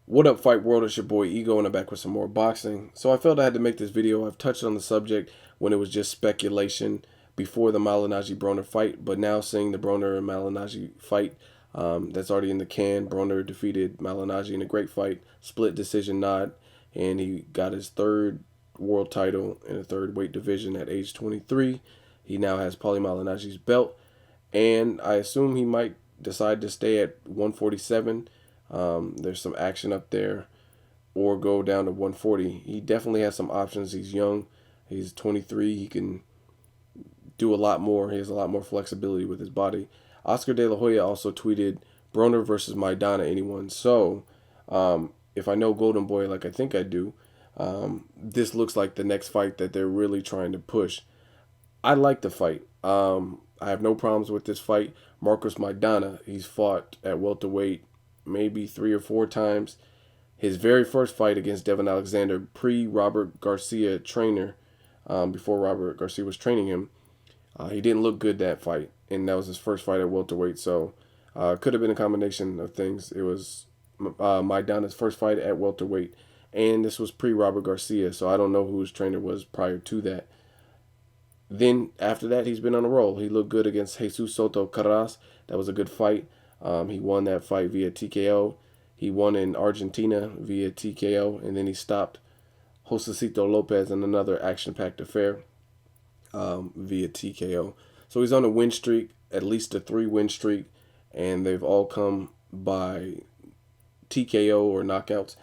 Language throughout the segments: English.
What up, Fight World? It's your boy Ego, and I'm back with some more boxing. So I felt I had to make this video. I've touched on the subject when it was just speculation before the Malignaggi Broner fight, but now seeing the Broner and Malignaggi fight that's already in the can. Broner defeated Malignaggi in a great fight, split decision nod, and he got his third world title in a third weight division at age 23. He now has Paulie Malignaggi's belt, and I assume he might decide to stay at 147. There's some action up there, or go down to 140. He definitely has some options. He's young. He's 23. He can do a lot more. He has a lot more flexibility with his body. Oscar De La Hoya also tweeted, Broner versus Maidana, anyone? So, if I know Golden Boy like I think I do, this looks like the next fight that they're really trying to push. I like the fight. I have no problems with this fight. Marcos Maidana, he's fought at welterweight maybe 3 or 4 times. His very first fight against Devin Alexander, pre-Robert Garcia trainer, before Robert Garcia was training him, he didn't look good that fight, and that was his first fight at welterweight. So, could have been a combination of things. It was Maidana's first fight at welterweight, and this was pre-Robert Garcia, so I don't know who his trainer was prior to that. Then after that, he's been on a roll. He looked good against Jesus Soto Carras. That was a good fight. He won that fight via TKO. He won in Argentina via TKO, and then he stopped Josecito Lopez in another action-packed affair via TKO. So he's on a win streak, at least a 3-win streak, and they've all come by TKO or knockouts.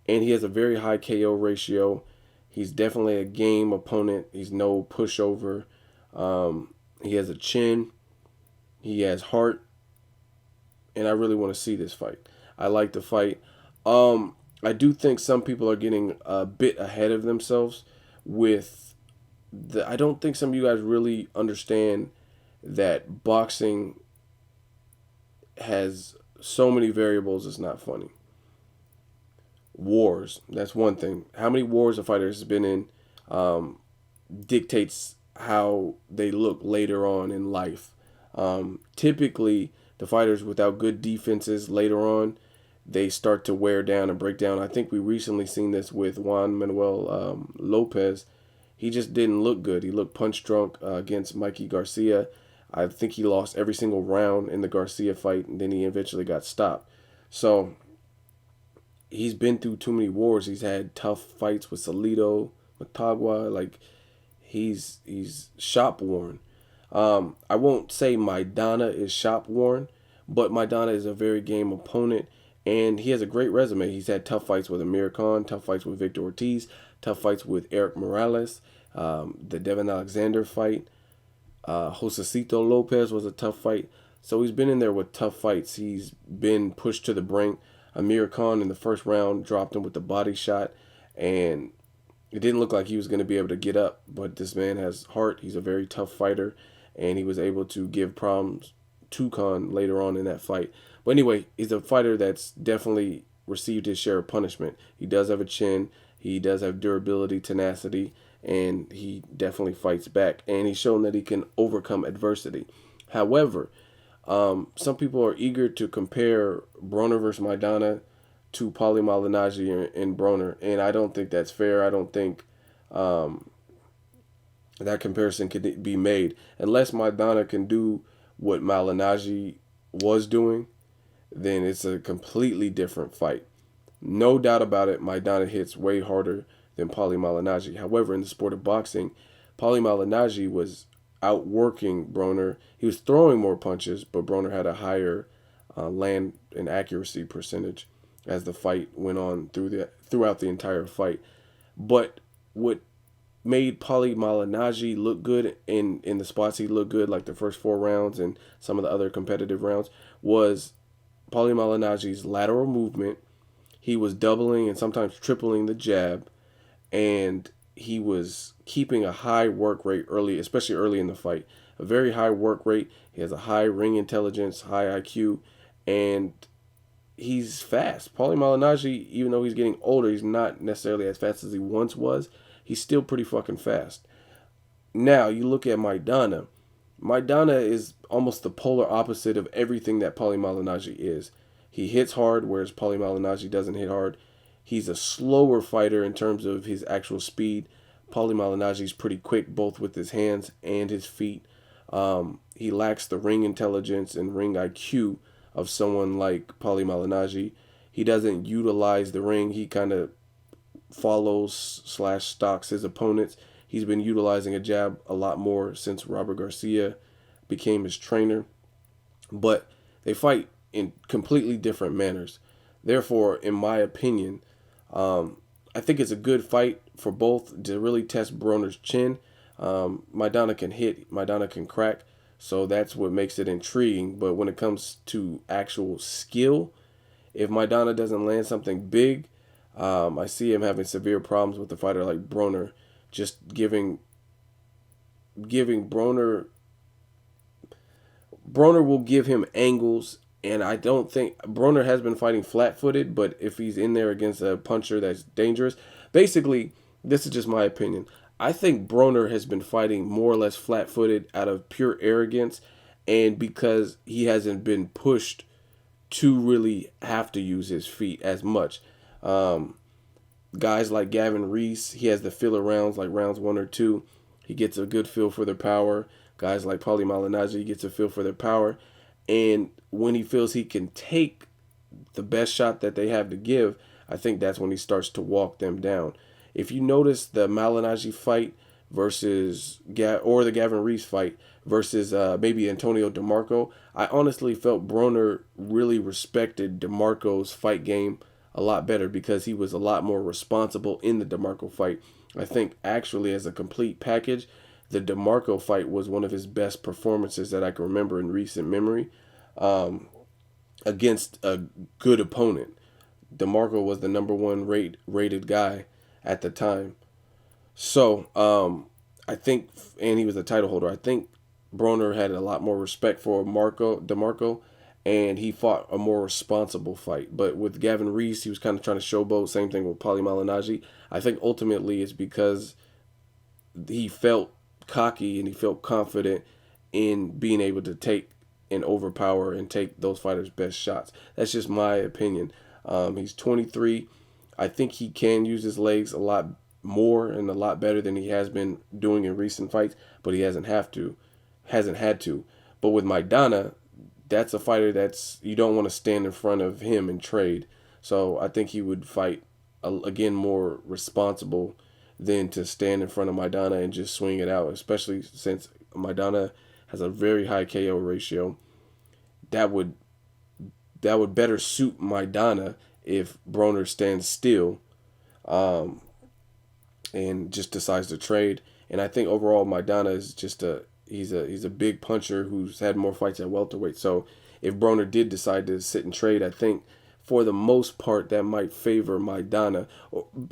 And he has a very high KO ratio. He's definitely a game opponent. He's no pushover. He has a chin. He has heart. And I really want to see this fight. I like the fight. I do think some people are getting a bit ahead of themselves with the. I don't think some of you guys really understand that boxing has so many variables. It's not funny. Wars. That's one thing. How many wars a fighter has been in dictates how they look later on in life. Typically, the fighters without good defenses later on, they start to wear down and break down. I think we recently seen this with Juan Manuel Lopez. He just didn't look good. He looked punch drunk against Mikey Garcia. I think he lost every single round in the Garcia fight, and then he eventually got stopped. So he's been through too many wars. He's had tough fights with Salido, Matagua. Like he's shop worn. I won't say Maidana is shop worn, but Maidana is a very game opponent, and he has a great resume. He's had tough fights with Amir Khan, tough fights with Victor Ortiz, tough fights with Eric Morales, the Devin Alexander fight. Josecito Lopez was a tough fight. So he's been in there with tough fights. He's been pushed to the brink. Amir Khan in the first round dropped him with the body shot, and it didn't look like he was going to be able to get up. But this man has heart. He's a very tough fighter, and he was able to give problems to Khan later on in that fight. But anyway, he's a fighter that's definitely received his share of punishment. He does have a chin. He does have durability, tenacity, and he definitely fights back. And he's shown that he can overcome adversity. However, some people are eager to compare Broner versus Maidana to Paulie Malignaggi and Broner, and I don't think that's fair. I don't think that comparison can be made unless Maidana can do what Malignaggi was doing. Then it's a completely different fight. No doubt about it. Maidana hits way harder than Paulie Malignaggi. However, in the sport of boxing, Paulie Malignaggi was outworking Broner. He was throwing more punches, but Broner had a higher land and accuracy percentage as the fight went on throughout the entire fight. But what made Paulie Malignaggi look good in the spots he looked good, like the first 4 rounds and some of the other competitive rounds, was Paulie Malignaggi's lateral movement. He was doubling and sometimes tripling the jab, and he was keeping a high work rate early, especially early in the fight. A very high work rate. He has a high ring intelligence, high IQ, and he's fast. Paulie Malignaggi, even though he's getting older, he's not necessarily as fast as he once was. He's still pretty fucking fast. Now, you look at Maidana. Maidana is almost the polar opposite of everything that Paulie Malignaggi is. He hits hard, whereas Paulie Malignaggi doesn't hit hard. He's a slower fighter in terms of his actual speed. Paulie Malignaggi is pretty quick, both with his hands and his feet. He lacks the ring intelligence and ring IQ of someone like Paulie Malignaggi. He doesn't utilize the ring. He kind of follows / stalks his opponents. He's been utilizing a jab a lot more since Robert Garcia became his trainer. But they fight in completely different manners. Therefore, in my opinion, I think it's a good fight for both to really test Broner's chin. Maidana can hit, Maidana can crack, so that's what makes it intriguing. But when it comes to actual skill, if Maidana doesn't land something big, I see him having severe problems with a fighter like Broner. Just giving Broner will give him angles, and I don't think Broner has been fighting flat-footed, but if he's in there against a puncher that's dangerous, basically, this is just my opinion. I think Broner has been fighting more or less flat-footed out of pure arrogance, and because he hasn't been pushed to really have to use his feet as much. Guys like Gavin Reese, he has the filler rounds, like rounds 1 or 2. He gets a good feel for their power. Guys like Paulie Malignaggi, he gets a feel for their power. And when he feels he can take the best shot that they have to give, I think that's when he starts to walk them down. If you notice the Malignaggi fight versus the Gavin Reese fight versus maybe Antonio DeMarco, I honestly felt Broner really respected DeMarco's fight game a lot better because he was a lot more responsible in the DeMarco fight. I think actually as a complete package, the DeMarco fight was one of his best performances that I can remember in recent memory, against a good opponent. DeMarco was the #1 rated guy at the time. So I think, and he was a title holder. I think Broner had a lot more respect for DeMarco, and he fought a more responsible fight. But with Gavin Reese, he was kind of trying to showboat. Same thing with Paulie Malignaggi. I think ultimately it's because he felt cocky and he felt confident in being able to take and overpower and take those fighters' best shots. That's just my opinion. He's 23. I think he can use his legs a lot more and a lot better than he has been doing in recent fights, but he hasn't had to. But with Maidana, that's a fighter that's you don't want to stand in front of him and trade. So I think he would fight again more responsible than to stand in front of Maidana and just swing it out, especially since Maidana has a very high KO ratio. That would better suit Maidana if Broner stands still and just decides to trade. And I think overall Maidana is just he's a big puncher who's had more fights at welterweight. So if Broner did decide to sit and trade, I think for the most part that might favor Maidana,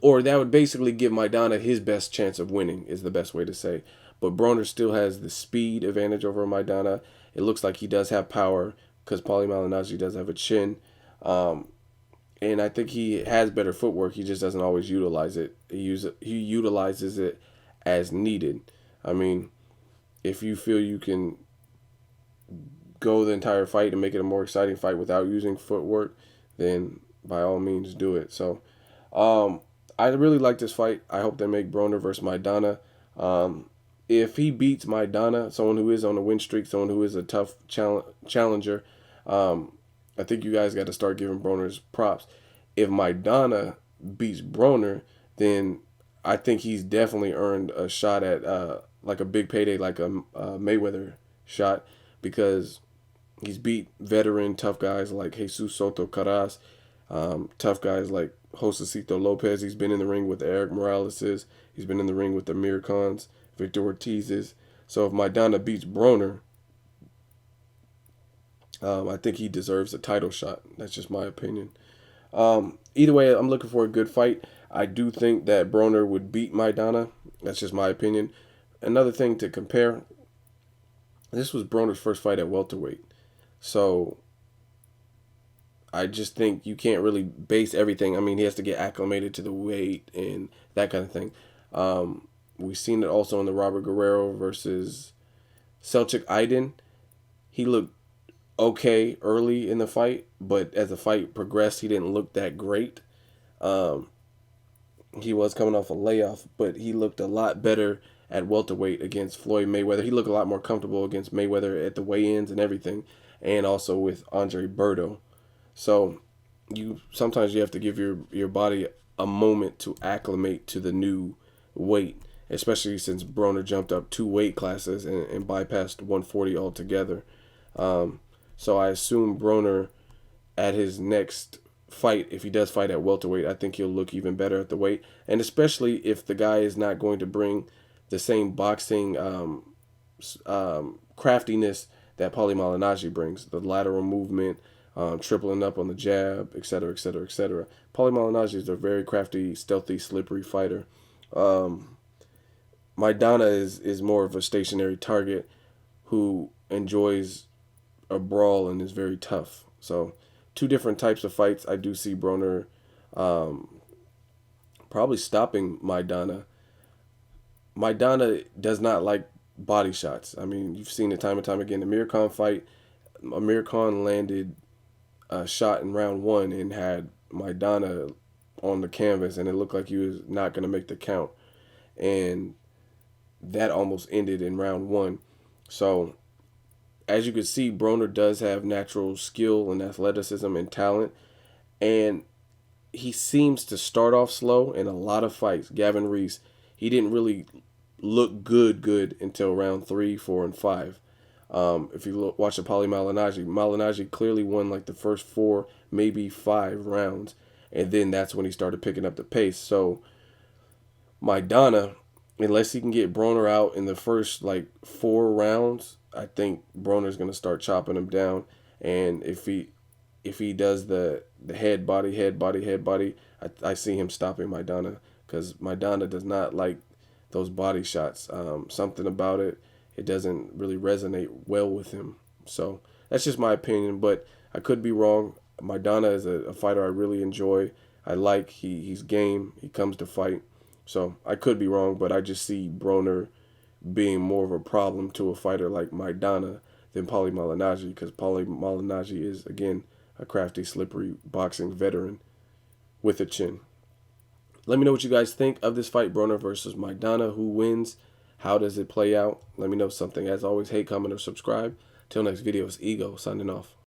or that would basically give Maidana his best chance of winning is the best way to say. But Broner still has the speed advantage over Maidana. It looks like he does have power because Paulie Malignaggi does have a chin. And I think he has better footwork. He just doesn't always utilize it. He utilizes it as needed. I mean, if you feel you can go the entire fight and make it a more exciting fight without using footwork, then by all means do it. So I really like this fight. I hope they make Broner versus Maidana. If he beats Maidana, someone who is on a win streak, someone who is a tough challenger, I think you guys got to start giving Broner's props. If Maidana beats Broner, then I think he's definitely earned a shot at like a big payday, like a Mayweather shot, because he's beat veteran tough guys like Jesus Soto Caras, tough guys like Josecito Lopez. He's been in the ring with Eric Morales's. He's been in the ring with the Amir Khans, Victor Ortiz's. So if Maidana beats Broner, I think he deserves a title shot. That's just my opinion. Either way, I'm looking for a good fight. I do think that Broner would beat Maidana. That's just my opinion. Another thing to compare, this was Broner's first fight at welterweight. So I just think you can't really base everything. I mean, he has to get acclimated to the weight and that kind of thing. We've seen it also in the Robert Guerrero versus Selçuk Aydin. He looked okay early in the fight, but as the fight progressed, he didn't look that great. Um, he was coming off a layoff, but he looked a lot better at welterweight against Floyd Mayweather. He looked a lot more comfortable against Mayweather at the weigh-ins and everything, and also with Andre Berto. So you sometimes you have to give your body a moment to acclimate to the new weight, especially since Broner jumped up 2 weight classes and bypassed 140 altogether. Um, so I assume Broner at his next fight, if he does fight at welterweight, I think he'll look even better at the weight, and especially if the guy is not going to bring the same boxing craftiness that Paulie Malignaggi brings, the lateral movement, tripling up on the jab, etc., etc., etc. Paulie Malignaggi is a very crafty, stealthy, slippery fighter. Um, Maidana is more of a stationary target who enjoys a brawl and is very tough. So, two different types of fights. I do see Broner um, probably stopping Maidana. Maidana does not like body shots. I mean, you've seen it time and time again. The Amir Khan fight, Amir Khan landed a shot in round one and had Maidana on the canvas, and it looked like he was not going to make the count. And that almost ended in round one. So, as you can see, Broner does have natural skill and athleticism and talent, and he seems to start off slow in a lot of fights. Gavin Reese, he didn't really look good until round 3, 4, and 5. If you watch the Paulie Malignaggi clearly won like the first 4, maybe 5 rounds, and then that's when he started picking up the pace. So Maidana, unless he can get Broner out in the first like 4 rounds, I think Broner's gonna start chopping him down. And if he does the head body, I see him stopping Maidana because Maidana does not like those body shots. Something about it doesn't really resonate well with him. So that's just my opinion, but I could be wrong. Maidana is a fighter I really enjoy. I like he's game. He comes to fight. So I could be wrong, but I just see Broner being more of a problem to a fighter like Maidana than Paulie Malignaggi, because Paulie Malignaggi is, again, a crafty, slippery boxing veteran with a chin. Let me know what you guys think of this fight, Broner versus Maidana. Who wins? How does it play out? Let me know something. As always, hate, comment, or subscribe. Till next video, it's Ego signing off.